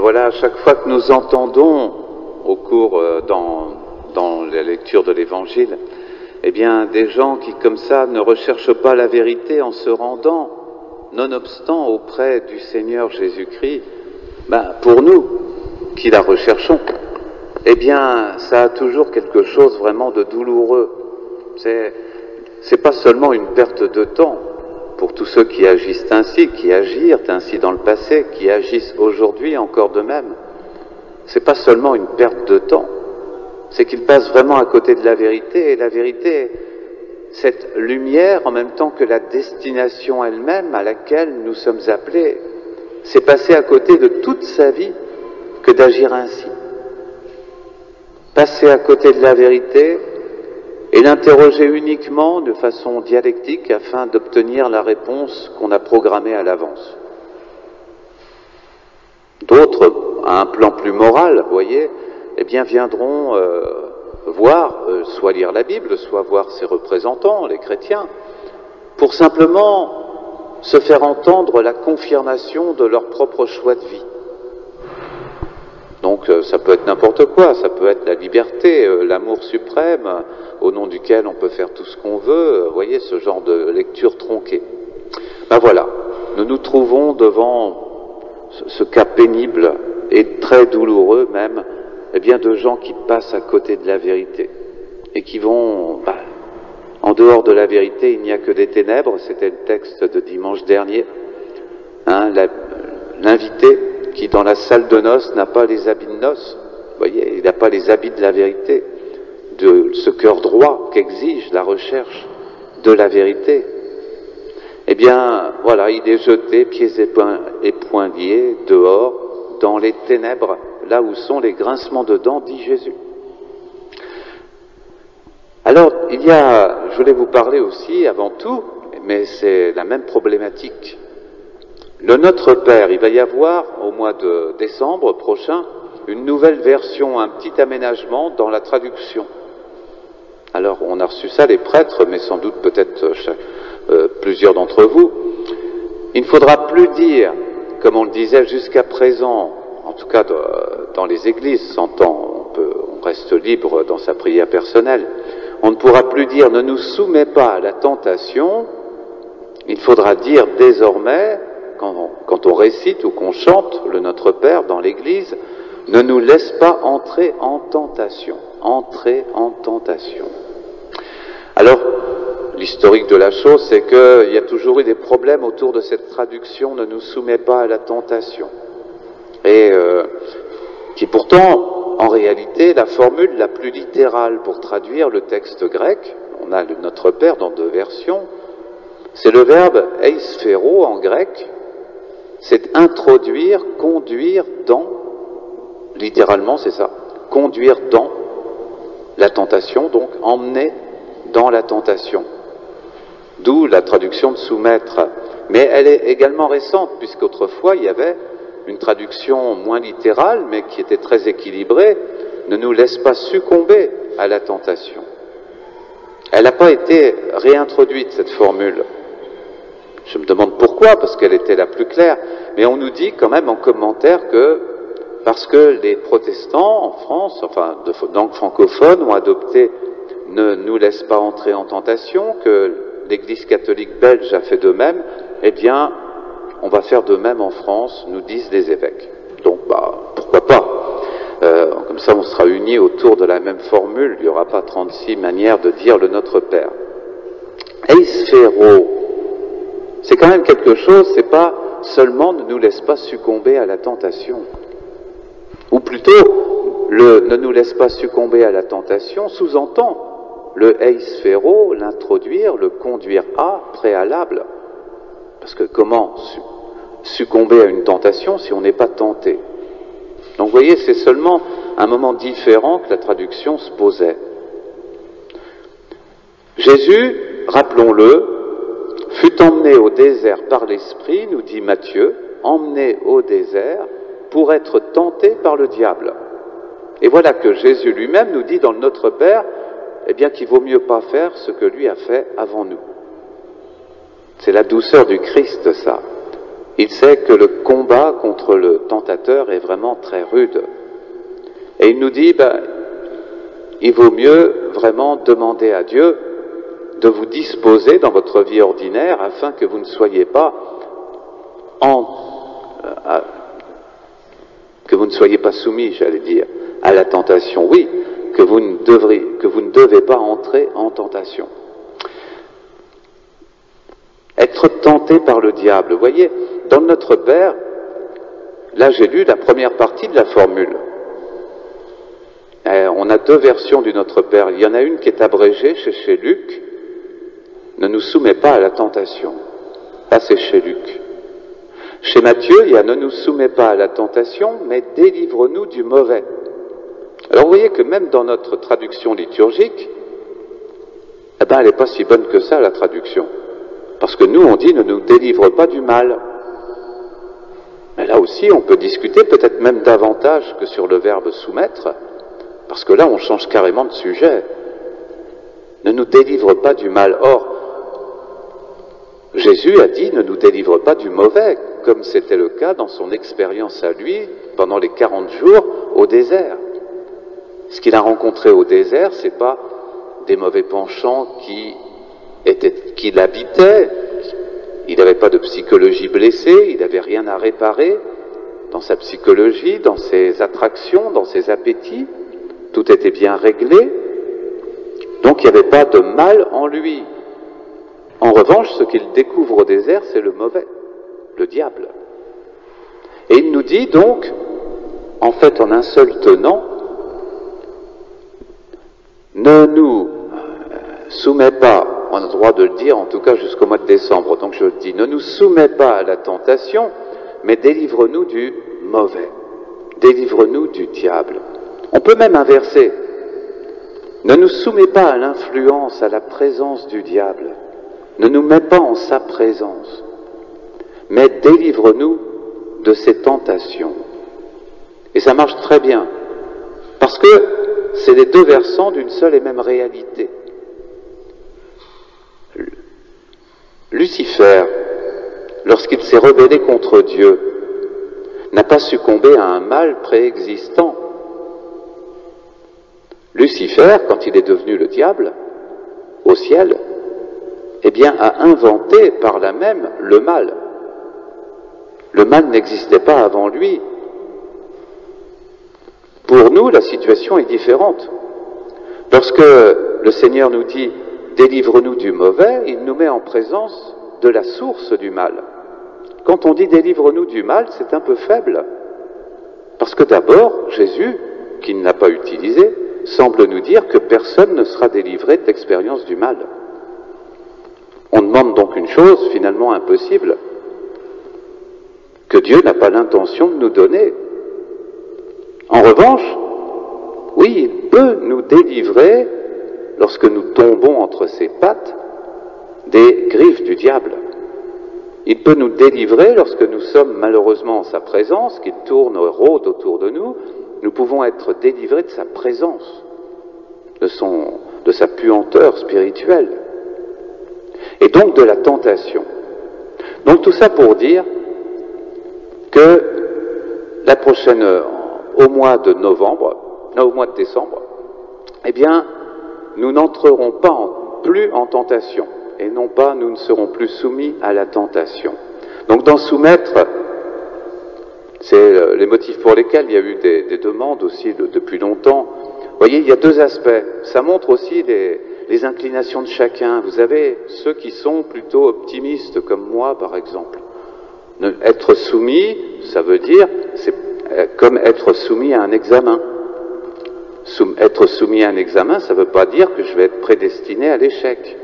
Voilà, à chaque fois que nous entendons au cours, dans la lecture de l'Évangile, eh bien, des gens qui, comme ça, ne recherchent pas la vérité en se rendant, nonobstant, auprès du Seigneur Jésus-Christ, pour nous, qui la recherchons, eh bien, ça a toujours quelque chose vraiment de douloureux. C'est pas seulement une perte de temps pour tous ceux qui agissent ainsi, qui agirent ainsi dans le passé, qui agissent aujourd'hui encore de même. C'est pas seulement une perte de temps, c'est qu'ils passent vraiment à côté de la vérité, et la vérité, cette lumière en même temps que la destination elle-même à laquelle nous sommes appelés, c'est passer à côté de toute sa vie que d'agir ainsi. Passer à côté de la vérité et l'interroger uniquement de façon dialectique afin d'obtenir la réponse qu'on a programmée à l'avance. D'autres, à un plan plus moral, vous voyez, eh bien viendront soit lire la Bible, soit voir ses représentants, les chrétiens, pour simplement se faire entendre la confirmation de leur propre choix de vie. Donc ça peut être n'importe quoi, ça peut être la liberté, l'amour suprême, au nom duquel on peut faire tout ce qu'on veut, vous voyez, ce genre de lecture tronquée. Voilà, nous nous trouvons devant ce cas pénible et très douloureux même, eh bien de gens qui passent à côté de la vérité et qui vont, en dehors de la vérité, il n'y a que des ténèbres, c'était le texte de dimanche dernier, l'invité qui dans la salle de noces n'a pas les habits de noces, vous voyez, il n'a pas les habits de la vérité, de ce cœur droit qu'exige la recherche de la vérité. Eh bien, voilà, il est jeté, pieds et poings liés, dehors, dans les ténèbres, là où sont les grincements de dents, dit Jésus. Alors, je voulais vous parler aussi, avant tout, mais c'est la même problématique. Le Notre Père, il va y avoir, au mois de décembre prochain, une nouvelle version, un petit aménagement dans la traduction. Alors, on a reçu ça, les prêtres, mais sans doute peut-être plusieurs d'entre vous. Il ne faudra plus dire, comme on le disait jusqu'à présent, en tout cas dans les églises, s'entend, on reste libre dans sa prière personnelle, on ne pourra plus dire « ne nous soumets pas à la tentation », il faudra dire désormais, quand on récite ou qu'on chante le Notre Père dans l'église, « ne nous laisse pas entrer en tentation ». Entrer en tentation. Alors, l'historique de la chose, c'est qu'il y a toujours eu des problèmes autour de cette traduction « ne nous soumets pas à la tentation ». Et qui pourtant, en réalité, la formule la plus littérale pour traduire le texte grec, on a le Notre Père dans deux versions, c'est le verbe eisphero en grec, c'est introduire, conduire dans, littéralement c'est ça, conduire dans la tentation, donc emmener dans la tentation. D'où la traduction de soumettre. Mais elle est également récente, puisqu'autrefois il y avait une traduction moins littérale, mais qui était très équilibrée, ne nous laisse pas succomber à la tentation. Elle n'a pas été réintroduite, cette formule. Je me demande pourquoi, parce qu'elle était la plus claire, mais on nous dit quand même en commentaire que, parce que les protestants en France, enfin de langue francophone, ont adopté « ne nous laisse pas entrer en tentation », que l'Église catholique belge a fait de même, eh bien, on va faire de même en France, nous disent les évêques. Donc, pourquoi pas. Comme ça, on sera unis autour de la même formule, il n'y aura pas 36 manières de dire le Notre Père. Eisphero, c'est quand même quelque chose, c'est pas seulement ne nous laisse pas succomber à la tentation. Ou plutôt, le ne nous laisse pas succomber à la tentation sous-entend le eisphero, l'introduire, le conduire à préalable. Parce que comment succomber à une tentation si on n'est pas tenté? Donc vous voyez, c'est seulement un moment différent que la traduction se posait. Jésus, rappelons-le, fut emmené au désert par l'Esprit, nous dit Matthieu, emmené au désert pour être tenté par le diable. Et voilà que Jésus lui-même nous dit dans le Notre Père, eh bien qu'il vaut mieux pas faire ce que lui a fait avant nous. C'est la douceur du Christ, ça. il sait que le combat contre le tentateur est vraiment très rude. Et il nous dit, il vaut mieux vraiment demander à Dieu de vous disposer dans votre vie ordinaire afin que vous ne soyez pas soumis, j'allais dire, à la tentation. Oui, que vous ne devez pas entrer en tentation. Être tenté par le diable. Vous voyez, dans le Notre Père, là j'ai lu la première partie de la formule. On a deux versions du Notre Père. Il y en a une qui est abrégée chez Luc. Ne nous soumets pas à la tentation. Ça c'est chez Luc. Chez Matthieu, il y a ne nous soumets pas à la tentation, mais délivre-nous du mauvais. Alors vous voyez que même dans notre traduction liturgique, elle n'est pas si bonne que ça, la traduction. Parce que nous, on dit ne nous délivre pas du mal. Mais là aussi, on peut discuter peut-être même davantage que sur le verbe soumettre, parce que là, on change carrément de sujet. Ne nous délivre pas du mal. Or, Jésus a dit ne nous délivre pas du mauvais, comme c'était le cas dans son expérience à lui pendant les 40 jours au désert. Ce qu'il a rencontré au désert, c'est pas des mauvais penchants qui l'habitaient. Il n'avait pas de psychologie blessée, il n'avait rien à réparer dans sa psychologie, dans ses attractions, dans ses appétits. Tout était bien réglé. Donc il n'y avait pas de mal en lui. En revanche, ce qu'il découvre au désert, c'est le mauvais, le diable. Et il nous dit donc, en fait en un seul tenant, ne nous soumets pas, on a le droit de le dire en tout cas jusqu'au mois de décembre, donc je le dis, ne nous soumets pas à la tentation, mais délivre-nous du mauvais, délivre-nous du diable. On peut même inverser, ne nous soumets pas à l'influence, à la présence du diable, ne nous mets pas en sa présence, mais délivre-nous de ses tentations. Et ça marche très bien, parce que c'est les deux versants d'une seule et même réalité. Lucifer, lorsqu'il s'est rebellé contre Dieu, n'a pas succombé à un mal préexistant. Lucifer, quand il est devenu le diable, au ciel, a inventé par là même le mal. Le mal n'existait pas avant lui. Pour nous, la situation est différente. Lorsque le Seigneur nous dit « délivre-nous du mauvais », il nous met en présence de la source du mal. Quand on dit « délivre-nous du mal », c'est un peu faible. Parce que d'abord, Jésus, qui ne l'a pas utilisé, semble nous dire que personne ne sera délivré de l'expérience du mal. On demande donc une chose finalement impossible, que Dieu n'a pas l'intention de nous donner. En revanche, oui, il peut nous délivrer, lorsque nous tombons entre ses pattes, des griffes du diable. Il peut nous délivrer lorsque nous sommes malheureusement en sa présence, qu'il tourne, rôde autour de nous. Nous pouvons être délivrés de sa présence, de sa puanteur spirituelle, et donc de la tentation. Donc tout ça pour dire que la prochaine, au mois de décembre, nous n'entrerons pas plus en tentation, et non pas nous ne serons plus soumis à la tentation. Donc dans soumettre, c'est les motifs pour lesquels il y a eu des demandes aussi depuis longtemps. Vous voyez, il y a deux aspects. Ça montre aussi les inclinations de chacun. Vous avez ceux qui sont plutôt optimistes, comme moi par exemple. Être soumis, ça veut dire, c'est comme être soumis à un examen. Être soumis à un examen, ça ne veut pas dire que je vais être prédestiné à l'échec.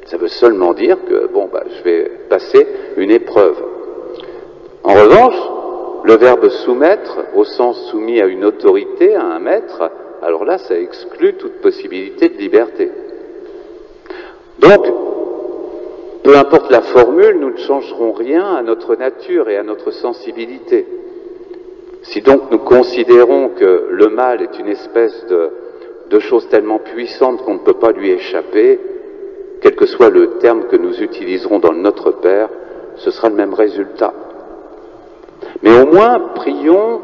Ça veut seulement dire que, je vais passer une épreuve. En revanche, le verbe soumettre, au sens soumis à une autorité, à un maître, alors là, ça exclut toute possibilité de liberté. Donc, peu importe la formule, nous ne changerons rien à notre nature et à notre sensibilité. Si donc nous considérons que le mal est une espèce de chose tellement puissante qu'on ne peut pas lui échapper, quel que soit le terme que nous utiliserons dans le Notre Père, ce sera le même résultat. Mais au moins, prions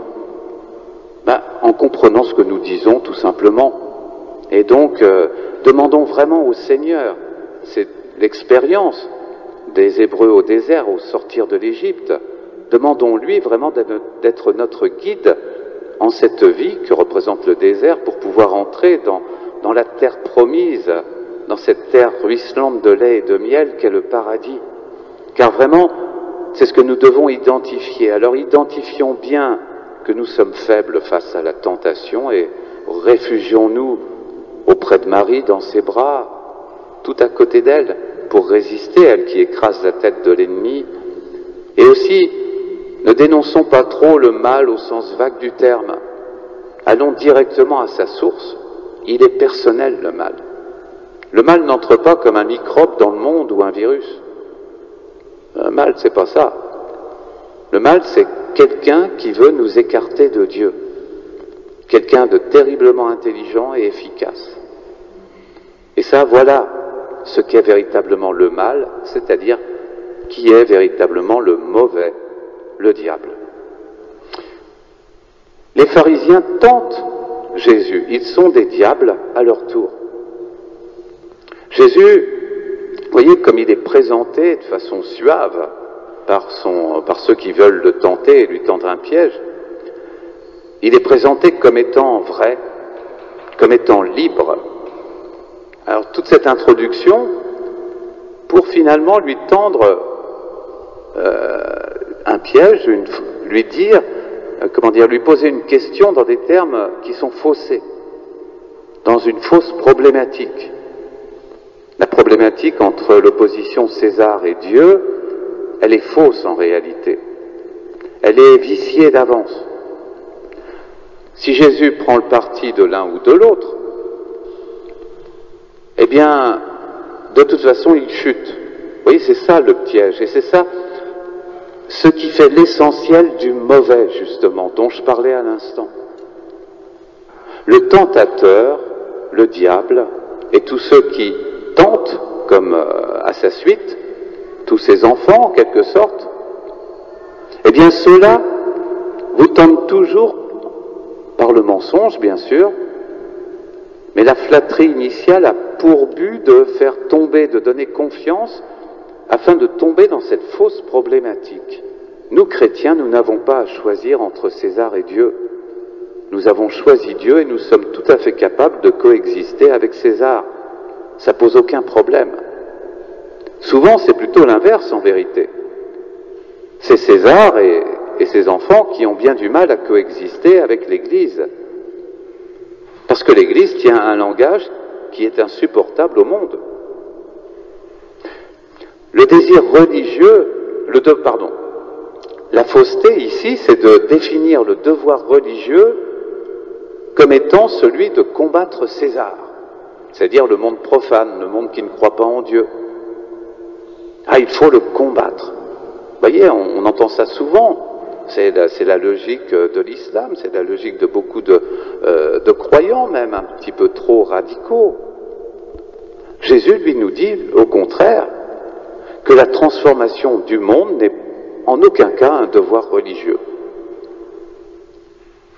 en comprenant ce que nous disons tout simplement. Et donc, demandons vraiment au Seigneur, c'est l'expérience des Hébreux au désert, au sortir de l'Égypte, demandons-lui vraiment d'être notre guide en cette vie que représente le désert pour pouvoir entrer dans la terre promise, dans cette terre ruisselante de lait et de miel qu'est le paradis. Car vraiment, c'est ce que nous devons identifier. Alors identifions bien que nous sommes faibles face à la tentation et réfugions-nous auprès de Marie dans ses bras, tout à côté d'elle, pour résister, elle qui écrase la tête de l'ennemi. Et aussi, ne dénonçons pas trop le mal au sens vague du terme. Allons directement à sa source. Il est personnel, le mal. Le mal n'entre pas comme un microbe dans le monde ou un virus. Le mal, c'est pas ça. Le mal, c'est quelqu'un qui veut nous écarter de Dieu. Quelqu'un de terriblement intelligent et efficace. Et ça, voilà ce qu'est véritablement le mal, c'est-à-dire qui est véritablement le mauvais, le diable. Les pharisiens tentent Jésus, ils sont des diables à leur tour. Jésus, vous voyez comme il est présenté de façon suave par ceux qui veulent le tenter et lui tendre un piège. Il est présenté comme étant vrai, comme étant libre. Alors toute cette introduction, pour finalement lui tendre un piège, lui dire, lui poser une question dans des termes qui sont faussés, dans une fausse problématique. La problématique entre l'opposition César et Dieu, elle est fausse en réalité. Elle est viciée d'avance. Si Jésus prend le parti de l'un ou de l'autre, eh bien, de toute façon, il chute. Vous voyez, c'est ça le piège, et c'est ça ce qui fait l'essentiel du mauvais, justement, dont je parlais à l'instant. Le tentateur, le diable, et tous ceux qui tentent, comme à sa suite, tous ses enfants, en quelque sorte, eh bien, ceux-là vous tentent toujours par le mensonge, bien sûr, mais la flatterie initiale a pour but de faire tomber, de donner confiance, afin de tomber dans cette fausse problématique. Nous, chrétiens, nous n'avons pas à choisir entre César et Dieu. Nous avons choisi Dieu et nous sommes tout à fait capables de coexister avec César. Ça pose aucun problème. Souvent, c'est plutôt l'inverse en vérité. C'est César et ses enfants qui ont bien du mal à coexister avec l'Église. Parce que l'Église tient un langage qui est insupportable au monde. Le désir religieux, la fausseté ici, c'est de définir le devoir religieux comme étant celui de combattre César, c'est-à-dire le monde profane, le monde qui ne croit pas en Dieu. Ah, il faut le combattre. Vous voyez, on entend ça souvent. C'est la logique de l'islam, c'est la logique de beaucoup de croyants même, un petit peu trop radicaux. Jésus, lui, nous dit, au contraire, que la transformation du monde n'est en aucun cas un devoir religieux.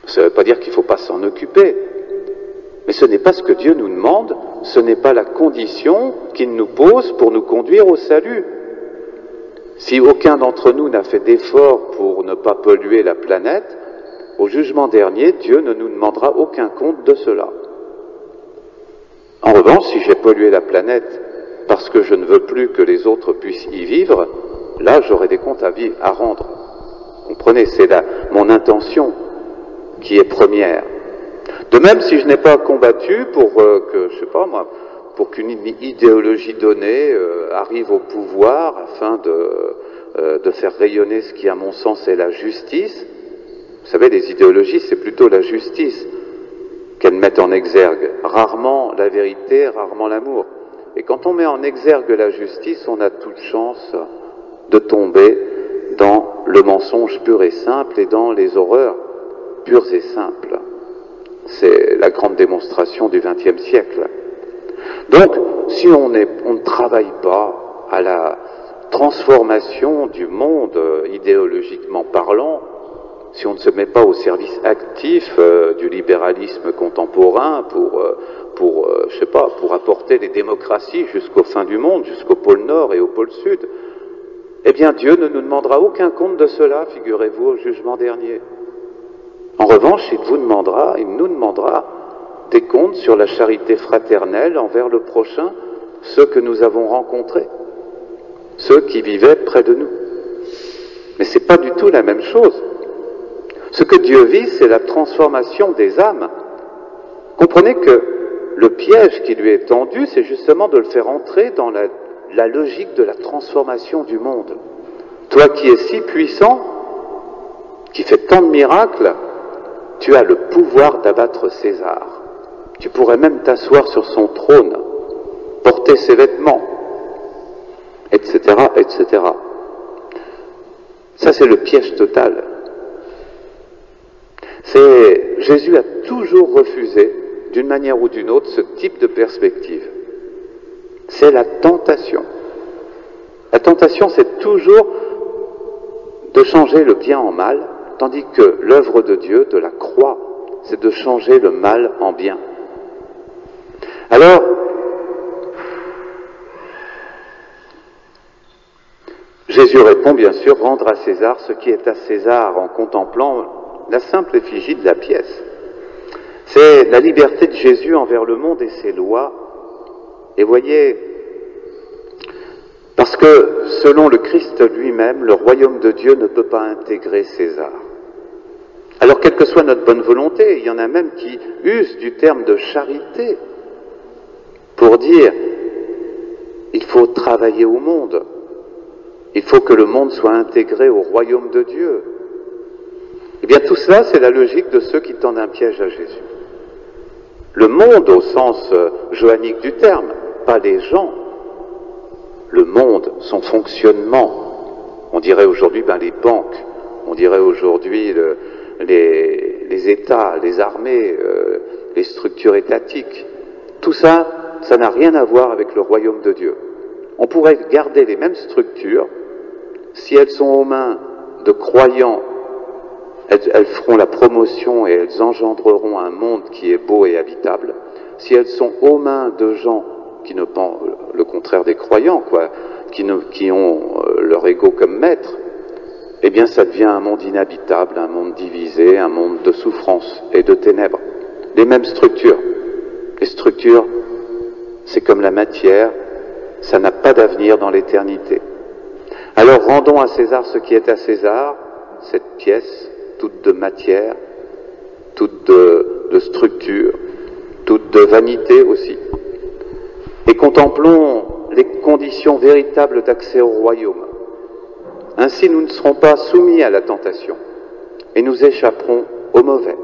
Ça ne veut pas dire qu'il ne faut pas s'en occuper, mais ce n'est pas ce que Dieu nous demande, ce n'est pas la condition qu'il nous pose pour nous conduire au salut. Si aucun d'entre nous n'a fait d'effort pour ne pas polluer la planète, au jugement dernier, Dieu ne nous demandera aucun compte de cela. En revanche, si j'ai pollué la planète parce que je ne veux plus que les autres puissent y vivre, là j'aurai des comptes à rendre. Comprenez, c'est mon intention qui est première. De même, si je n'ai pas combattu pour pour qu'une idéologie donnée arrive au pouvoir afin de faire rayonner ce qui, à mon sens, est la justice. Vous savez, les idéologies, c'est plutôt la justice qu'elles mettent en exergue. Rarement la vérité, rarement l'amour. Et quand on met en exergue la justice, on a toute chance de tomber dans le mensonge pur et simple et dans les horreurs pures et simples. C'est la grande démonstration du XXe siècle. Donc, si on ne travaille pas à la transformation du monde idéologiquement parlant, si on ne se met pas au service actif du libéralisme contemporain je sais pas, pour apporter les démocraties jusqu'aux fins du monde, jusqu'au pôle Nord et au pôle Sud, eh bien Dieu ne nous demandera aucun compte de cela, figurez-vous, au jugement dernier. En revanche, il nous demandera des comptes sur la charité fraternelle envers le prochain, ceux que nous avons rencontrés, ceux qui vivaient près de nous. Mais c'est pas du tout la même chose. Ce que Dieu vise, c'est la transformation des âmes. Comprenez que le piège qui lui est tendu, c'est justement de le faire entrer dans la logique de la transformation du monde. Toi qui es si puissant, qui fais tant de miracles, tu as le pouvoir d'abattre César. Tu pourrais même t'asseoir sur son trône, porter ses vêtements, etc., etc. Ça, c'est le piège total. Jésus a toujours refusé, d'une manière ou d'une autre, ce type de perspective. C'est la tentation. La tentation, c'est toujours de changer le bien en mal, tandis que l'œuvre de Dieu, de la croix, c'est de changer le mal en bien. Alors, Jésus répond bien sûr, rendre à César ce qui est à César, en contemplant la simple effigie de la pièce. C'est la liberté de Jésus envers le monde et ses lois. Et voyez, parce que selon le Christ lui-même, le royaume de Dieu ne peut pas intégrer César. Alors quelle que soit notre bonne volonté, il y en a même qui usent du terme de charité pour dire il faut travailler au monde, il faut que le monde soit intégré au royaume de Dieu. Eh bien tout cela, c'est la logique de ceux qui tendent un piège à Jésus. Le monde au sens johannique du terme, pas les gens. Le monde, son fonctionnement, on dirait aujourd'hui les banques, on dirait aujourd'hui les États, les armées, les structures étatiques. Tout ça, ça n'a rien à voir avec le royaume de Dieu. On pourrait garder les mêmes structures si elles sont aux mains de croyants. Elles feront la promotion et elles engendreront un monde qui est beau et habitable. Si elles sont aux mains de gens qui ne pensent le contraire des croyants, qui ont leur ego comme maître, eh bien ça devient un monde inhabitable, un monde divisé, un monde de souffrance et de ténèbres. Les mêmes structures. Les structures, c'est comme la matière, ça n'a pas d'avenir dans l'éternité. Alors rendons à César ce qui est à César, cette pièce, toute de matière, toute de structure, toute de vanité aussi. Et contemplons les conditions véritables d'accès au royaume. Ainsi nous ne serons pas soumis à la tentation et nous échapperons au mauvais.